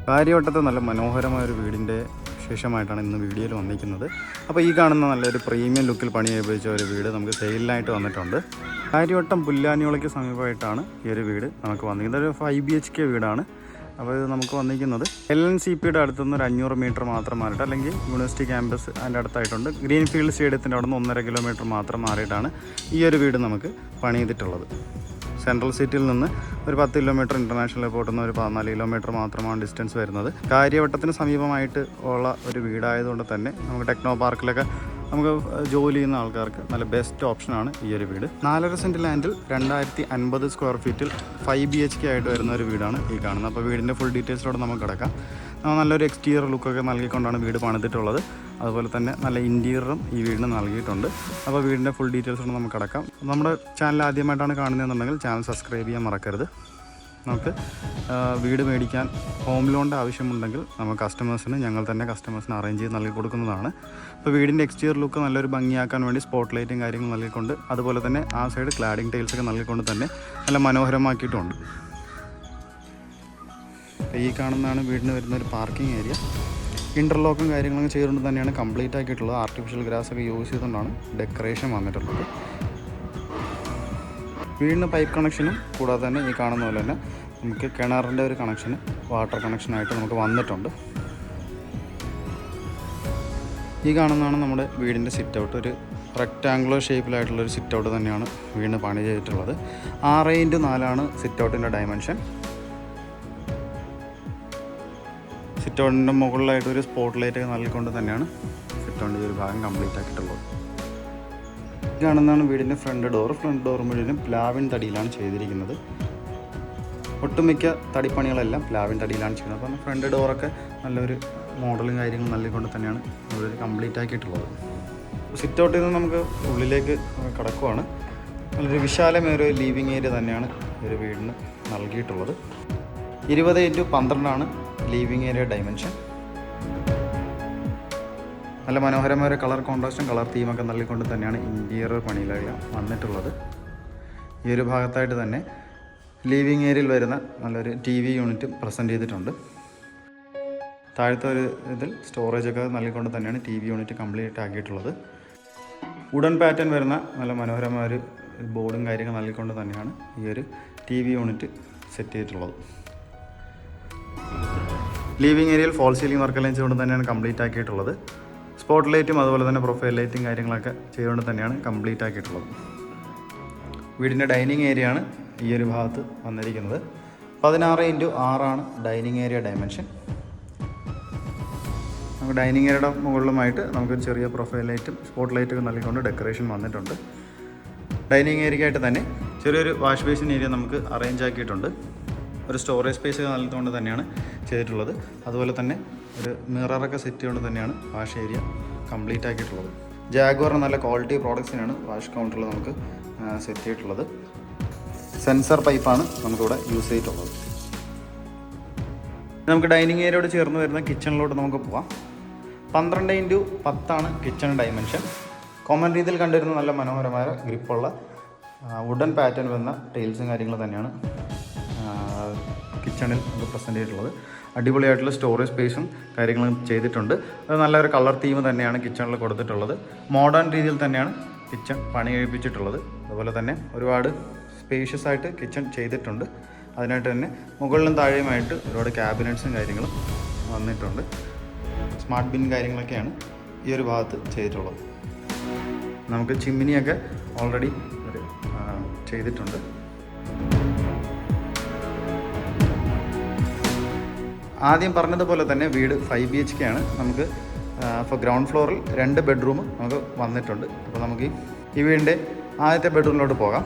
കാര്യവട്ടത്തെ നല്ല മനോഹരമായൊരു വീടിൻ്റെ ശേഷമായിട്ടാണ് ഇന്ന് വീഡിയോയിൽ വന്നിരിക്കുന്നത്. അപ്പോൾ ഈ കാണുന്ന നല്ലൊരു പ്രീമിയം ലുക്കിൽ പണി കഴിപ്പിച്ച ഒരു വീട് നമുക്ക് സെയിലിനായിട്ട് വന്നിട്ടുണ്ട്. കാര്യവട്ടം പുല്ലാനിയോളയ്ക്ക് സമീപമായിട്ടാണ് ഈ ഒരു വീട് നമുക്ക് വന്നിരിക്കുന്നത്. ഒരു 5 BHK വീടാണ്. അപ്പോൾ ഇത് നമുക്ക് വന്നിരിക്കുന്നത് LNCPയുടെ അടുത്തുനിന്ന് ഒരു 500 മീറ്റർ മാത്രം മാറിയിട്ട്, അല്ലെങ്കിൽ യൂണിവേഴ്സിറ്റി ക്യാമ്പസ് അതിൻ്റെ അടുത്തായിട്ടുണ്ട്. ഗ്രീൻഫീൽഡ് സ്റ്റേഡിയത്തിൻ്റെ അവിടെ നിന്ന് 1.5 കിലോമീറ്റർ മാത്രം മാറിയിട്ടാണ് ഈ ഒരു വീട് നമുക്ക് പണി ചെയ്തിട്ടുള്ളത്. സെൻട്രൽ സിറ്റിയിൽ നിന്ന് ഒരു 10 കിലോമീറ്റർ, ഇൻ്റർനാഷണൽ എയർപോർട്ടിൽ നിന്ന് ഒരു 14 കിലോമീറ്റർ മാത്രമാണ് ഡിസ്റ്റൻസ് വരുന്നത്. കാര്യവട്ടത്തിന് സമീപമായിട്ട് ഉള്ള ഒരു വീടായതുകൊണ്ട് തന്നെ നമുക്ക് ടെക്നോ പാർക്കിലൊക്കെ നമുക്ക് ജോലി ചെയ്യുന്ന ആൾക്കാർക്ക് നല്ല ബെസ്റ്റ് ഓപ്ഷനാണ് ഈ ഒരു വീട്. 4.5 സെൻറ്റ് ലാൻഡിൽ 2050 സ്ക്വയർ ഫീറ്റിൽ 5 BHK ആയിട്ട് വരുന്ന ഒരു വീടാണ് ഈ കാണുന്നത്. അപ്പോൾ വീടിൻ്റെ ഫുൾ ഡീറ്റെയിൽസിലോട്ട് നമുക്ക് കിടക്കാം. നല്ലൊരു എക്സ്റ്റീരിയർ ലുക്കൊക്കെ നൽകിക്കൊണ്ടാണ് വീട് പണിതിട്ടുള്ളത്. അതുപോലെ തന്നെ നല്ല ഇൻറ്റീരിയറും ഈ വീടിന് നൽകിയിട്ടുണ്ട്. അപ്പോൾ വീടിൻ്റെ ഫുൾ ഡീറ്റെയിൽസോട് നമുക്ക് കിടക്കാം. നമ്മുടെ ചാനൽ ആദ്യമായിട്ടാണ് കാണുന്നതെന്നുണ്ടെങ്കിൽ ചാനൽ സബ്സ്ക്രൈബ് ചെയ്യാൻ മറക്കരുത്. നമുക്ക് വീട് മേടിക്കാൻ ഹോം ലോണിൻ്റെ ആവശ്യമുണ്ടെങ്കിൽ നമുക്ക് ഞങ്ങൾ തന്നെ കസ്റ്റമേഴ്സിന് അറേഞ്ച് ചെയ്ത് നൽകി കൊടുക്കുന്നതാണ്. അപ്പോൾ വീടിൻ്റെ എക്സ്റ്റീരിയർ ലുക്ക് നല്ലൊരു ഭംഗിയാക്കാൻ വേണ്ടി സ്പോട്ട് ലൈറ്റും കാര്യങ്ങളും നൽകിക്കൊണ്ട്, അതുപോലെ തന്നെ ആ സൈഡ് ക്ലാഡിംഗ് ടൈൽസൊക്കെ നൽകിക്കൊണ്ട് തന്നെ നല്ല മനോഹരമാക്കിയിട്ടുണ്ട്. ഈ കാണുന്നതാണ് വീടിന് വരുന്ന ഒരു പാർക്കിംഗ് ഏരിയ. ഇൻ്റർലോക്കും കാര്യങ്ങളൊക്കെ ചെയ്തുകൊണ്ട് തന്നെയാണ് കംപ്ലീറ്റ് ആക്കിയിട്ടുള്ളത്. ആർട്ടിഫിഷ്യൽ ഗ്രാസ് ഒക്കെ യൂസ് ചെയ്തുകൊണ്ടാണ് ഡെക്കറേഷൻ വന്നിട്ടുള്ളത്. വീടിന് പൈപ്പ് കണക്ഷനും കൂടാതെ തന്നെ ഈ കാണുന്ന പോലെ തന്നെ നമുക്ക് കിണറിൻ്റെ ഒരു കണക്ഷന് വാട്ടർ കണക്ഷനായിട്ട് നമുക്ക് വന്നിട്ടുണ്ട്. ഈ കാണുന്നതാണ് നമ്മുടെ വീടിൻ്റെ സിറ്റ് ഔട്ട്. ഒരു റെക്റ്റാങ്കുലർ ഷേപ്പിലായിട്ടുള്ളൊരു സിറ്റ് ഔട്ട് തന്നെയാണ് വീടിന് പണി ചെയ്തിട്ടുള്ളത്. 6x4 സിറ്റ് ഔട്ടിൻ്റെ ഡയമെൻഷൻ. സിറ്റ് ഔട്ടിൻ്റെ മുകളിലായിട്ട് ഒരു സ്പോട്ട് ലൈറ്റൊക്കെ നൽകിക്കൊണ്ട് തന്നെയാണ് സിറ്റ് ഔട്ടിൻ്റെ ഒരു ഭാഗം കംപ്ലീറ്റ് ആക്കിയിട്ടുള്ളത്. കാണുന്നതാണ് വീടിൻ്റെ ഫ്രണ്ട് ഡോർ മുഴുവനും പ്ലാവിൻ തടിയിലാണ് ചെയ്തിരിക്കുന്നത്. ഒട്ടുമിക്ക തടിപ്പണികളെല്ലാം പ്ലാവിൻ തടിയിലാണ് ചെയ്യുന്നത്. അപ്പം ഫ്രണ്ട് ഡോറൊക്കെ നല്ലൊരു മോഡലും കാര്യങ്ങളും നൽകിക്കൊണ്ട് തന്നെയാണ് ഇവിടെ കംപ്ലീറ്റ് ആക്കിയിട്ടുള്ളത്. സിറ്റ് ഔട്ടിൽ നിന്ന് നമുക്ക് ഉള്ളിലേക്ക് കിടക്കുവാണ്. നല്ലൊരു വിശാലമേറിയ ലിവിങ് ഏരിയ തന്നെയാണ് ഒരു വീടിന് നൽകിയിട്ടുള്ളത്. 20x12 living area dimension. നല്ല മനോഹരമായ കളർ കോൺട്രാസ്റ്റും കളർ തീമൊക്കെ നൽകിക്കൊണ്ട് തന്നെയാണ് ഇൻറ്റീരിയർ പണിയിലെല്ലാം വന്നിട്ടുള്ളത്. ഈ ഒരു ഭാഗത്തായിട്ട് തന്നെ ലിവിങ് ഏരിയയിൽ വരുന്ന നല്ലൊരു TV യൂണിറ്റ് പ്രസൻറ്റ് ചെയ്തിട്ടുണ്ട്. താഴത്തെ ഒരു ഇതിൽ സ്റ്റോറേജൊക്കെ നൽകിക്കൊണ്ട് തന്നെയാണ് TV യൂണിറ്റ് കംപ്ലീറ്റ് ആക്കിയിട്ടുള്ളത്. വുഡൻ പാറ്റേൺ വരുന്ന നല്ല മനോഹരമായ ഒരു ബോർഡും കാര്യങ്ങൾ നൽകിക്കൊണ്ട് തന്നെയാണ് ഈ ഒരു TV യൂണിറ്റ് സെറ്റ് ചെയ്തിട്ടുള്ളത്. ലിവിങ് ഏരിയയിൽ ഫോൾ സീലിംഗ് വർക്കെല്ലാം ചെയ്തുകൊണ്ട് തന്നെയാണ് കംപ്ലീറ്റ് ആക്കിയിട്ടുള്ളത്. സ്പോട്ട് ലൈറ്റും അതുപോലെ തന്നെ പ്രൊഫൈൽ ലൈറ്റും കാര്യങ്ങളൊക്കെ ചെയ്തുകൊണ്ട് തന്നെയാണ് കംപ്ലീറ്റ് ആക്കിയിട്ടുള്ളത്. വീടിൻ്റെ ഡൈനിങ് ഏരിയ ആണ് ഈ ഒരു ഭാഗത്ത് വന്നിരിക്കുന്നത്. 16x6 dining area dimension. നമുക്ക് ഡൈനിങ് ഏരിയയുടെ മുകളിലുമായിട്ട് നമുക്കൊരു ചെറിയ പ്രൊഫൈൽ ലൈറ്റും സ്പോട്ട് ലൈറ്റൊക്കെ നൽകിക്കൊണ്ട് ഡെക്കറേഷൻ വന്നിട്ടുണ്ട്. ഡൈനിങ് ഏരിയയ്ക്കായിട്ട് തന്നെ ചെറിയൊരു വാഷ് ബേസിൻ ഏരിയ നമുക്ക് അറേഞ്ച് ആക്കിയിട്ടുണ്ട്. ഒരു സ്റ്റോറേജ് സ്പേസ് നൽകിക്കൊണ്ട് തന്നെയാണ് ചെയ്തിട്ടുള്ളത്. അതുപോലെ തന്നെ ഒരു മിററൊക്കെ സെറ്റ് ചെയ്തുകൊണ്ട് തന്നെയാണ് വാഷ് ഏരിയ കംപ്ലീറ്റ് ആക്കിയിട്ടുള്ളത്. ജാഗ്വാറിന് നല്ല ക്വാളിറ്റി പ്രോഡക്ട്സിനാണ് വാഷ് കൗണ്ടറിൽ നമുക്ക് സെറ്റ് ചെയ്തിട്ടുള്ളത്. സെൻസർ പൈപ്പാണ് നമുക്കിവിടെ യൂസ് ചെയ്തിട്ടുള്ളത്. നമുക്ക് ഡൈനിങ് ഏരിയയോട് ചേർന്ന് വരുന്ന കിച്ചണിലോട്ട് നമുക്ക് പോവാം. 12x10 kitchen dimension. കോമൺ രീതിയിൽ കണ്ടുവരുന്ന നല്ല മനോഹരമായ ഗ്രിപ്പുള്ള വുഡൻ പാറ്റേൺ വരുന്ന ടൈൽസും കാര്യങ്ങളും തന്നെയാണ് കിച്ചണിൽ നമുക്ക് പ്രസൻറ്റ് ചെയ്തിട്ടുള്ളത്. അടിപൊളിയായിട്ടുള്ള സ്റ്റോറേജ് സ്പേസും കാര്യങ്ങളും ചെയ്തിട്ടുണ്ട്. അത് നല്ലൊരു കളർ തീം തന്നെയാണ് കിച്ചണിൽ കൊടുത്തിട്ടുള്ളത്. മോഡേൺ രീതിയിൽ തന്നെയാണ് കിച്ചൺ പണി കഴിപ്പിച്ചിട്ടുള്ളത്. അതുപോലെ തന്നെ ഒരുപാട് സ്പേഷ്യസ് ആയിട്ട് കിച്ചൺ ചെയ്തിട്ടുണ്ട്. അതിനായിട്ട് തന്നെ മുകളിലും താഴെയുമായിട്ട് ഒരുപാട് ക്യാബിനറ്റ്സും കാര്യങ്ങളും വന്നിട്ടുണ്ട്. സ്മാർട്ട് ബിൻ കാര്യങ്ങളൊക്കെയാണ് ഈ ഒരു ഭാഗത്ത് ചെയ്തിട്ടുള്ളത്. നമുക്ക് ചിമ്മിനിയൊക്കെ ഓൾറെഡി ചെയ്തിട്ടുണ്ട്. ആദ്യം പറഞ്ഞതുപോലെ തന്നെ വീട് 5 BHK ആണ്. നമുക്ക് ഇപ്പോൾ ഗ്രൗണ്ട് ഫ്ലോറിൽ 2 ബെഡ്റൂം നമുക്ക് വന്നിട്ടുണ്ട്. അപ്പോൾ നമുക്ക് ഈ വീടിൻ്റെ ആദ്യത്തെ ബെഡ്റൂമിലോട്ട് പോകാം.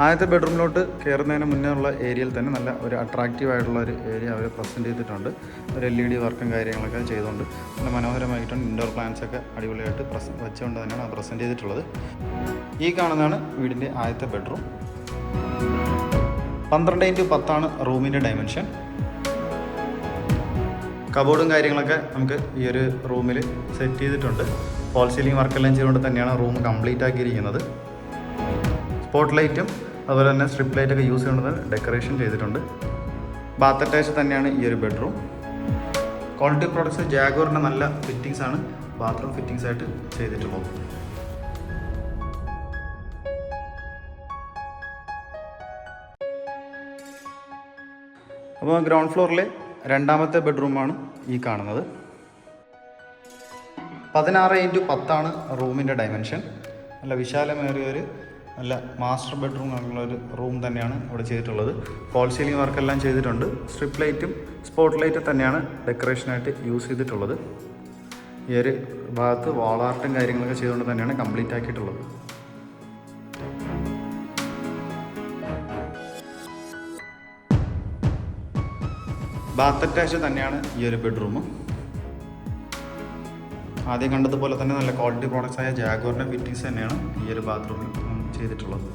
ആദ്യത്തെ ബെഡ്റൂമിലോട്ട് കയറുന്നതിന് മുന്നേ ഉള്ള ഏരിയയിൽ തന്നെ നല്ല ഒരു അട്രാക്റ്റീവ് ആയിട്ടുള്ള ഒരു ഏരിയ അവർ പ്രസൻറ്റ് ചെയ്തിട്ടുണ്ട്. ഒരു LED വർക്കും കാര്യങ്ങളൊക്കെ ചെയ്തുകൊണ്ട് നല്ല മനോഹരമായിട്ടാണ്. ഇൻഡോർ പ്ലാന്റ്സൊക്കെ അടിപൊളിയായിട്ട് വെച്ചുകൊണ്ട് തന്നെയാണ് പ്രസൻറ്റ് ചെയ്തിട്ടുള്ളത്. ഈ കാണുന്നതാണ് വീടിൻ്റെ ആദ്യത്തെ ബെഡ്റൂം. 12x10 റൂമിൻ്റെ ഡയമെൻഷൻ. കബോർഡും കാര്യങ്ങളൊക്കെ നമുക്ക് ഈ ഒരു റൂമിൽ സെറ്റ് ചെയ്തിട്ടുണ്ട്. ഫോൾ സീലിംഗ് വർക്കെല്ലാം ചെയ്തുകൊണ്ട് തന്നെയാണ് റൂം കംപ്ലീറ്റ് ആക്കിയിരിക്കുന്നത്. സ്പോട്ട് ലൈറ്റും അതുപോലെ തന്നെ സ്ട്രിപ്പ് ലൈറ്റൊക്കെ യൂസ് ചെയ്യുന്നത് ഡെക്കറേഷൻ ചെയ്തിട്ടുണ്ട്. ബാത്ത് അറ്റാച്ച് തന്നെയാണ് ഈ ഒരു ബെഡ്റൂം. ക്വാളിറ്റി പ്രോഡക്ട്സ് ജാഗ്വറിൻ്റെ നല്ല ഫിറ്റിങ്സ് ആണ് ബാത്റൂം ഫിറ്റിങ്സ് ആയിട്ട് ചെയ്തിട്ടുള്ളത്. അപ്പോൾ ഗ്രൗണ്ട് ഫ്ലോറിലെ രണ്ടാമത്തെ ബെഡ്റൂമാണ് ഈ കാണുന്നത്. 16x10 റൂമിൻ്റെ ഡയമെൻഷൻ. നല്ല വിശാലമേറിയൊരു നല്ല മാസ്റ്റർ ബെഡ്റൂം ആയിട്ടുള്ളൊരു റൂം തന്നെയാണ് ഇവിടെ ചെയ്തിട്ടുള്ളത്. ഫോൾ സീലിംഗ് വർക്കെല്ലാം ചെയ്തിട്ടുണ്ട്. സ്ട്രിപ്പ് ലൈറ്റും സ്പോട്ട് ലൈറ്റും തന്നെയാണ് ഡെക്കറേഷനായിട്ട് യൂസ് ചെയ്തിട്ടുള്ളത്. ഈ ഒരു ഭാഗത്ത് വാൾ ആർട്ടും കാര്യങ്ങളൊക്കെ ചെയ്തുകൊണ്ട് തന്നെയാണ് കംപ്ലീറ്റ് ആക്കിയിട്ടുള്ളത്. ബാത്ത് അറ്റാച്ച് തന്നെയാണ് ഈ ഒരു ബെഡ്റൂം. ആദ്യം കണ്ടതുപോലെ തന്നെ നല്ല ക്വാളിറ്റി പ്രോഡക്ട്സ് ആയ ജാഗ്വറിൻ്റെ ഫിറ്റിങ്സ് തന്നെയാണ് ഈ ഒരു ബാത്റൂമിൽ ചെയ്തിട്ടുള്ളത്.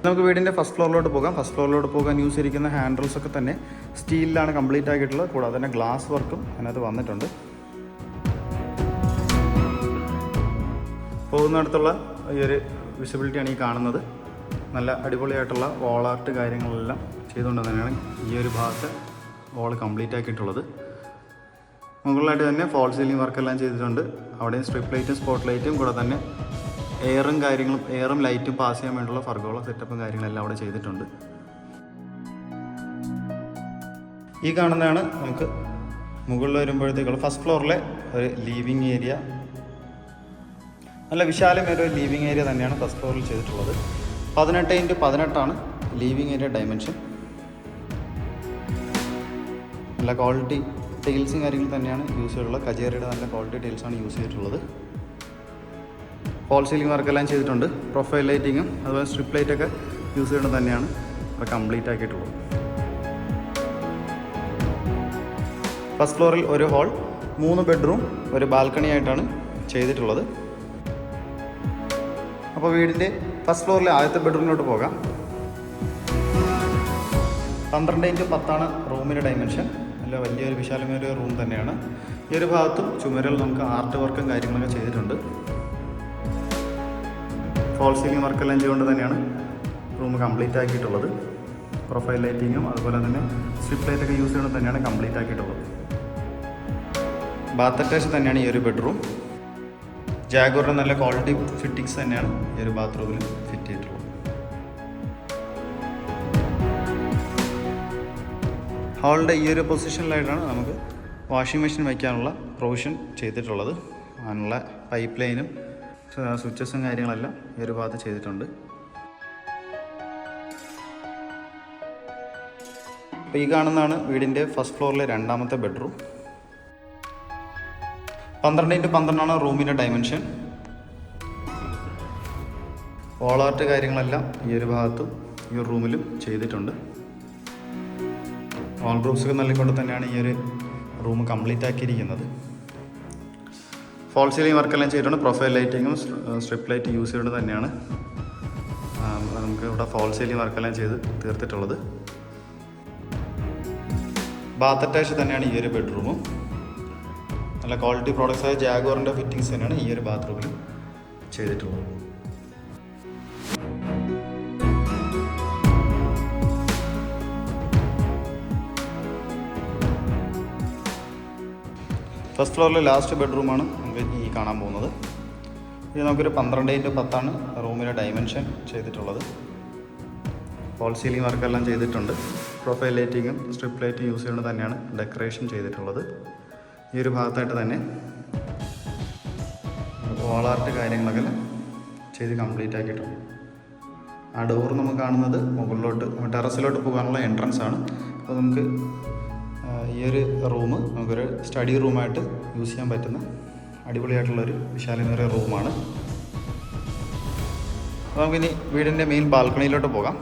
നമുക്ക് വീടിൻ്റെ ഫസ്റ്റ് ഫ്ലോറിലോട്ട് പോകാം. ഫസ്റ്റ് ഫ്ലോറിലോട്ട് പോകാൻ യൂസ് ചെയ്തിരിക്കുന്ന ഹാൻഡിൽസ് ഒക്കെ തന്നെ സ്റ്റീലിലാണ് കംപ്ലീറ്റ് ആക്കിയിട്ടുള്ളത്. കൂടാതെ തന്നെ ഗ്ലാസ് വർക്കും അതിനകത്ത് വന്നിട്ടുണ്ട്. പോകുന്നിടത്തുള്ള ഈ ഒരു വിസിബിലിറ്റിയാണ് ഈ കാണുന്നത്. നല്ല അടിപൊളിയായിട്ടുള്ള വാൾ ആർട്ട് കാര്യങ്ങളെല്ലാം ചെയ്തുകൊണ്ട് തന്നെയാണ് ഈ ഒരു ഭാഗത്ത് വാൾ കംപ്ലീറ്റ് ആക്കിയിട്ടുള്ളത്. മുകളിലായിട്ട് തന്നെ ഫോൾ സീലിംഗ് വർക്കെല്ലാം ചെയ്തിട്ടുണ്ട്. അവിടെയും സ്ട്രിപ്പ് ലൈറ്റും സ്പോട്ട് ലൈറ്റും കൂടെ തന്നെ എയറും ലൈറ്റും പാസ് ചെയ്യാൻ വേണ്ടിയുള്ള ഫർഗോള സെറ്റപ്പും കാര്യങ്ങളെല്ലാം അവിടെ ചെയ്തിട്ടുണ്ട്. ഈ കാണുന്നതാണ് നമുക്ക് മുകളിൽ വരുമ്പോഴത്തേക്കുള്ള ഫസ്റ്റ് ഫ്ലോറിലെ ഒരു ലീവിങ് ഏരിയ. നല്ല വിശാലമേറിയ ഒരു ലീവിങ് ഏരിയ തന്നെയാണ് ഫസ്റ്റ് ഫ്ലോറിൽ ചെയ്തിട്ടുള്ളത്. 18x18 living area dimension. നല്ല ക്വാളിറ്റി ടൈൽസും കാര്യങ്ങളും തന്നെയാണ് യൂസ് ചെയ്തിട്ടുള്ളത്. കജേറിയുടെ നല്ല ക്വാളിറ്റി ടൈൽസാണ് യൂസ് ചെയ്തിട്ടുള്ളത്. ഫോൾ സീലിംഗ് വർക്കെല്ലാം ചെയ്തിട്ടുണ്ട്. പ്രൊഫൈൽ ലൈറ്റിങ്ങും അതുപോലെ സ്ട്രിപ്പ് ലൈറ്റൊക്കെ യൂസ് ചെയ്തിട്ട് തന്നെയാണ് ഇവിടെ കംപ്ലീറ്റ് ആക്കിയിട്ടുള്ളത്. ഫസ്റ്റ് ഫ്ലോറിൽ ഒരു ഹാൾ, 3 ബെഡ്റൂം, ഒരു ബാൽക്കണി ആയിട്ടാണ് ചെയ്തിട്ടുള്ളത്. അപ്പോൾ വീടിൻ്റെ ഫസ്റ്റ് ഫ്ലോറിലെ ആദ്യത്തെ ബെഡ്റൂമിലോട്ട് പോകാം. 12x10 റൂമിൻ്റെ ഡയമെൻഷൻ. നല്ല വലിയൊരു വിശാലമേറിയ റൂം തന്നെയാണ്. ഈ ഒരു ഭാഗത്തും ചുമരിൽ നമുക്ക് ആർട്ട് വർക്കും കാര്യങ്ങളൊക്കെ ചെയ്തിട്ടുണ്ട്. ഫോൾ സീലിംഗ് വർക്കെല്ലാം ചെയ്തുകൊണ്ട് തന്നെയാണ് റൂം കംപ്ലീറ്റ് ആക്കിയിട്ടുള്ളത്. പ്രൊഫൈൽ ലൈറ്റിങ്ങും അതുപോലെ തന്നെ സ്ട്രിപ്പ് ലൈറ്റൊക്കെ യൂസ് ചെയ്തുകൊണ്ട് തന്നെയാണ് കംപ്ലീറ്റ് ആക്കിയിട്ടുള്ളത്. ബാത്ത് അറ്റാച്ച് തന്നെയാണ് ഈ ഒരു ബെഡ്റൂം. ജാഗ്വറിൻ്റെ നല്ല ക്വാളിറ്റി ഫിറ്റിങ്സ് തന്നെയാണ് ഈ ഒരു ബാത്റൂമിൽ ഫിറ്റ് ചെയ്തിട്ടുള്ളത്. ഹാളിൻ്റെ ഈ ഒരു പൊസിഷനിലായിട്ടാണ് നമുക്ക് വാഷിംഗ് മെഷീൻ വയ്ക്കാനുള്ള പ്രൊവിഷൻ ചെയ്തിട്ടുള്ളത്. അതിനുള്ള പൈപ്പ് ലൈനും സ്വിച്ചസും കാര്യങ്ങളെല്ലാം ഈ ഒരു ഭാഗത്ത് ചെയ്തിട്ടുണ്ട്. അപ്പോൾ ഈ കാണുന്നതാണ് വീടിൻ്റെ ഫസ്റ്റ് ഫ്ലോറിലെ രണ്ടാമത്തെ ബെഡ്റൂം. 12x12 റൂമിൻ്റെ ഡയമെൻഷൻ. വാൾ ആർട്ട് കാര്യങ്ങളെല്ലാം ഈ ഒരു ഭാഗത്തും ഈ ഒരു റൂമിലും ചെയ്തിട്ടുണ്ട്. വാൾ ഗ്രൂപ്പ്സൊക്കെ നൽകിക്കൊണ്ട് തന്നെയാണ് ഈ ഒരു റൂം കംപ്ലീറ്റ് ആക്കിയിരിക്കുന്നത്. ഫോൾ സീലിംഗ് വർക്കെല്ലാം ചെയ്തിട്ടുണ്ട്. പ്രൊഫൈൽ ലൈറ്റിങ്ങും സ്ട്രിപ്പ് ലൈറ്റ് യൂസ് ചെയ്തുകൊണ്ട് തന്നെയാണ് നമുക്ക് ഇവിടെ ഫോൾ സീലിംഗ് വർക്കെല്ലാം ചെയ്ത് തീർത്തിട്ടുള്ളത്. ബാത്ത് അറ്റാച്ച് തന്നെയാണ് ഈ ഒരു ബെഡ്റൂമും. നല്ല ക്വാളിറ്റി പ്രോഡക്ട്സ് ആയ ജാഗ്വറിൻ്റെ ഫിറ്റിങ്സ് തന്നെയാണ് ഈ ഒരു ബാത്റൂമിൽ ചെയ്തിട്ടുള്ളത്. ഫസ്റ്റ് ഫ്ലോറിലെ ലാസ്റ്റ് ബെഡ്റൂമാണ് നമുക്ക് ഈ കാണാൻ പോകുന്നത്. ഇത് നമുക്കൊരു 12x10 റൂമിൻ്റെ ഡയമെൻഷൻ ചെയ്തിട്ടുള്ളത്. ഫോൾ സീലിംഗ് വർക്കെല്ലാം ചെയ്തിട്ടുണ്ട്. പ്രൊഫൈൽ ലൈറ്റിങ്ങും സ്ട്രിപ്പ് ലൈറ്റും യൂസ് ചെയ്യുന്നത് തന്നെയാണ് ഡെക്കറേഷൻ ചെയ്തിട്ടുള്ളത്. ഈ ഒരു ഭാഗത്തായിട്ട് തന്നെ വാൾ ആർട്ട് കാര്യങ്ങളൊക്കെ ചെയ്ത് കംപ്ലീറ്റ് ആക്കിയിട്ടുണ്ട്. ആ ഡോർ നമുക്ക് കാണുന്നത് മുകളിലോട്ട് ടെറസിലോട്ട് പോകാനുള്ള എൻട്രൻസ് ആണ്. അപ്പോൾ നമുക്ക് ഈ ഒരു റൂം നമുക്കൊരു സ്റ്റഡി റൂമായിട്ട് യൂസ് ചെയ്യാൻ പറ്റുന്ന അടിപൊളിയായിട്ടുള്ളൊരു വിശാലമേറിയ റൂമാണ്. അപ്പോൾ നമുക്കിനി വീടിൻ്റെ മെയിൻ ബാൽക്കണിയിലോട്ട് പോകാം.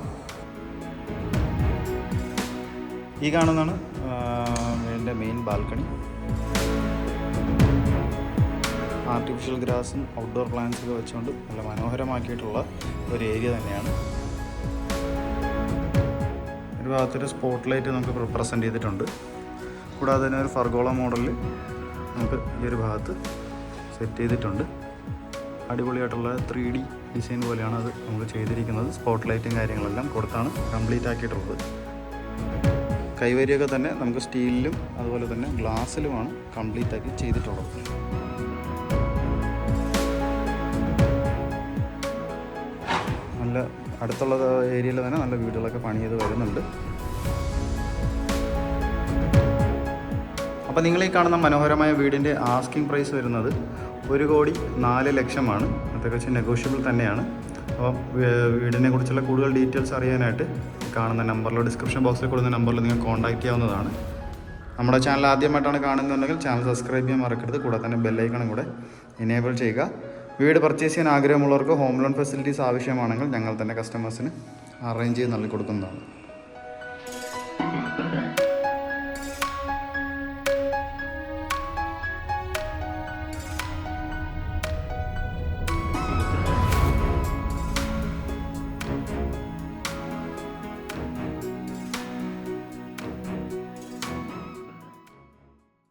ഈ കാണുന്നതാണ് വീടിൻ്റെ മെയിൻ ബാൽക്കണി. ആർട്ടിഫിഷ്യൽ ഗ്രാസും ഔട്ട്ഡോർ പ്ലാന്റ്സൊക്കെ വെച്ചുകൊണ്ട് നല്ല മനോഹരമാക്കിയിട്ടുള്ള ഒരു ഏരിയ തന്നെയാണ്. ഒരു ഭാഗത്തൊരു സ്പോട്ട് ലൈറ്റ് നമുക്ക് പ്രസൻറ്റ് ചെയ്തിട്ടുണ്ട്. കൂടാതെ തന്നെ ഒരു ഫർഗോള മോഡലിൽ നമുക്ക് ഈ ഒരു ഭാഗത്ത് സെറ്റ് ചെയ്തിട്ടുണ്ട്. അടിപൊളിയായിട്ടുള്ള 3D ഡിസൈൻ പോലെയാണ് അത് നമുക്ക് ചെയ്തിരിക്കുന്നത്. സ്പോട്ട് ലൈറ്റും കാര്യങ്ങളെല്ലാം കൊടുത്താണ് കംപ്ലീറ്റ് ആക്കിയിട്ടുള്ളത്. കൈവരിയൊക്കെ തന്നെ നമുക്ക് സ്റ്റീലിലും അതുപോലെ തന്നെ ഗ്ലാസ്സിലുമാണ് കംപ്ലീറ്റ് ആക്കി ചെയ്തിട്ടുള്ളത്. നല്ല അടുത്തുള്ള ഏരിയയിൽ തന്നെ നല്ല വീടുകളൊക്കെ പണി ചെയ്ത് വരുന്നുണ്ട്. അപ്പോൾ നിങ്ങൾ ഈ കാണുന്ന മനോഹരമായ വീടിൻ്റെ ആസ്കിംഗ് പ്രൈസ് വരുന്നത് 1,04,00,000 അതൊക്കെ വെച്ച് നെഗോഷ്യബിൾ തന്നെയാണ്. അപ്പം വീടിനെ കുറിച്ചുള്ള കൂടുതൽ ഡീറ്റെയിൽസ് അറിയാനായിട്ട് കാണുന്ന നമ്പറിലോ ഡിസ്ക്രിപ്ഷൻ ബോക്സിൽ കൊടുക്കുന്ന നമ്പറിൽ നിങ്ങൾ കോൺടാക്റ്റ് ചെയ്യാവുന്നതാണ്. നമ്മുടെ ചാനൽ ആദ്യമായിട്ടാണ് കാണുന്നുണ്ടെങ്കിൽ ചാനൽ സബ്സ്ക്രൈബ് ചെയ്യാൻ മറക്കരുത്. കൂടെ തന്നെ ബെല്ലൈക്കണും കൂടെ എനേബിൾ ചെയ്യുക. വീട് പർച്ചേസ് ചെയ്യാൻ ആഗ്രഹമുള്ളവർക്ക് ഹോം ലോൺ ഫെസിലിറ്റീസ് ആവശ്യമാണെങ്കിൽ ഞങ്ങൾ തന്നെ കസ്റ്റമേഴ്സിന് അറേഞ്ച് ചെയ്ത് നൽകി കൊടുക്കുന്നതാണ്.